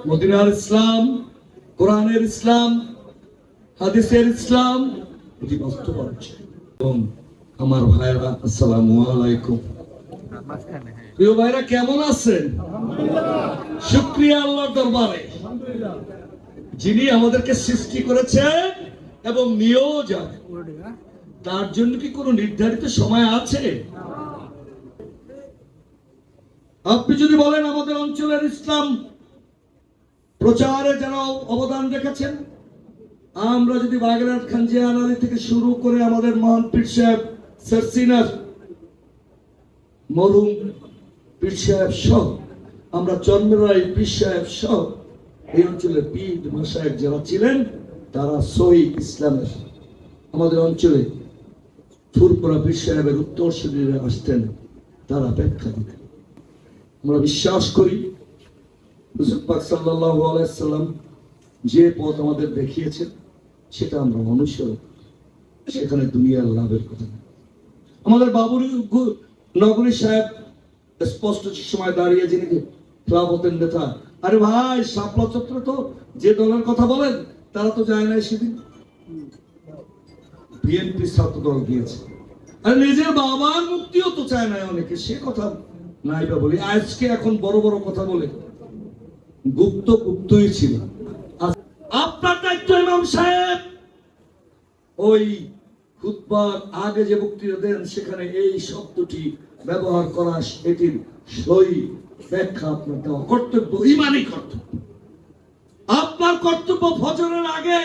মদিনার ইসলাম, কোরআনের ইসলাম, হাদিসের ইসলাম এটি বাস্তবায়ন। এবং আমার ভাইরা, আসসালামু আলাইকুম। প্রিয় ভাইরা, কেমন আছেন? শুকরিয়া আল্লাহর দরবারে, যিনি আমাদেরকে সৃষ্টি করেছেন এবং নিয়েও যান। তার জন্য কি কোনো নির্ধারিত সময় আছে? আপনি যদি বলেন আমাদের অঞ্চলের ইসলাম প্রচারে যারা অবদান রেখেছেন, আমরা যদি বাগেরহাট খানজিয়া নদী থেকে শুরু করে আমাদের মহান পীর সাহেব সারসিনার মরহুম পীর সাহেব সহ, আমরা চন্দ্ররায় পীর সাহেব সহ এই অঞ্চলের পীর মাশায়েখ যারা ছিলেন, তারা সহি ইসলামের আমাদের অঞ্চলে ফুরপুরা পীর সাহেবের উত্তরসূরিরা আসতেন, তারা ব্যাখ্যা দিতেন। আমরা বিশ্বাস করি রাসূল পাক সাল্লাল্লাহু আলাইহি সাল্লাম যে পথ আমাদের দেখিয়েছেন সেটা আমরা অনুসরণ, সেখানে দুনিয়ার লাভের কথা না। আমাদের বাবুর নগরী সাহেব স্পষ্ট সময় দাঁড়িয়ে, যিনি খেলাফতের নেতা, আরে ভাই শাপলা চত্বর তো যে দলের কথা বলেন তারা তো যায় নাই সেদিন, বিএনপি ছাত্র দল গিয়েছে। আর নিজের বাবার মুক্তিও তো চায় নাই অনেকে, সে কথা নাই বা বলি। আজকে এখন বড় বড় কথা বলে, গুপ্তই ছিল। আপনার দায়িত্ব ইমাম সাহেব, ওই খুতবার আগে যে বক্তৃতা দেন সেখানে এই শব্দটি ব্যবহার করা, এটির সই ব্যাখ্যা আপনার দেওয়া কর্তব্য, ইমানি কর্তব্য। আপনার কর্তব্য ফজরের আগে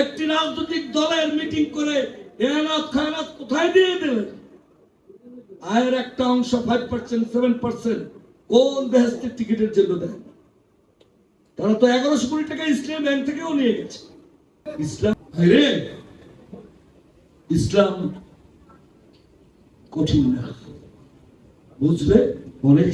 একটি রাজনৈতিক দলের মিটিং করে এনাত খায়রাত কোথায় দিয়ে দিলেন, আয়ের একটা অংশ 5% 7% কোন বেহেশতের টিকিটের জন্য দেন? তারা তো 1100 কোটি টাকা ইসলাম ব্যাংক থেকেও নিয়ে গেছে। ইসলাম কঠিন না, বুঝলে অনেক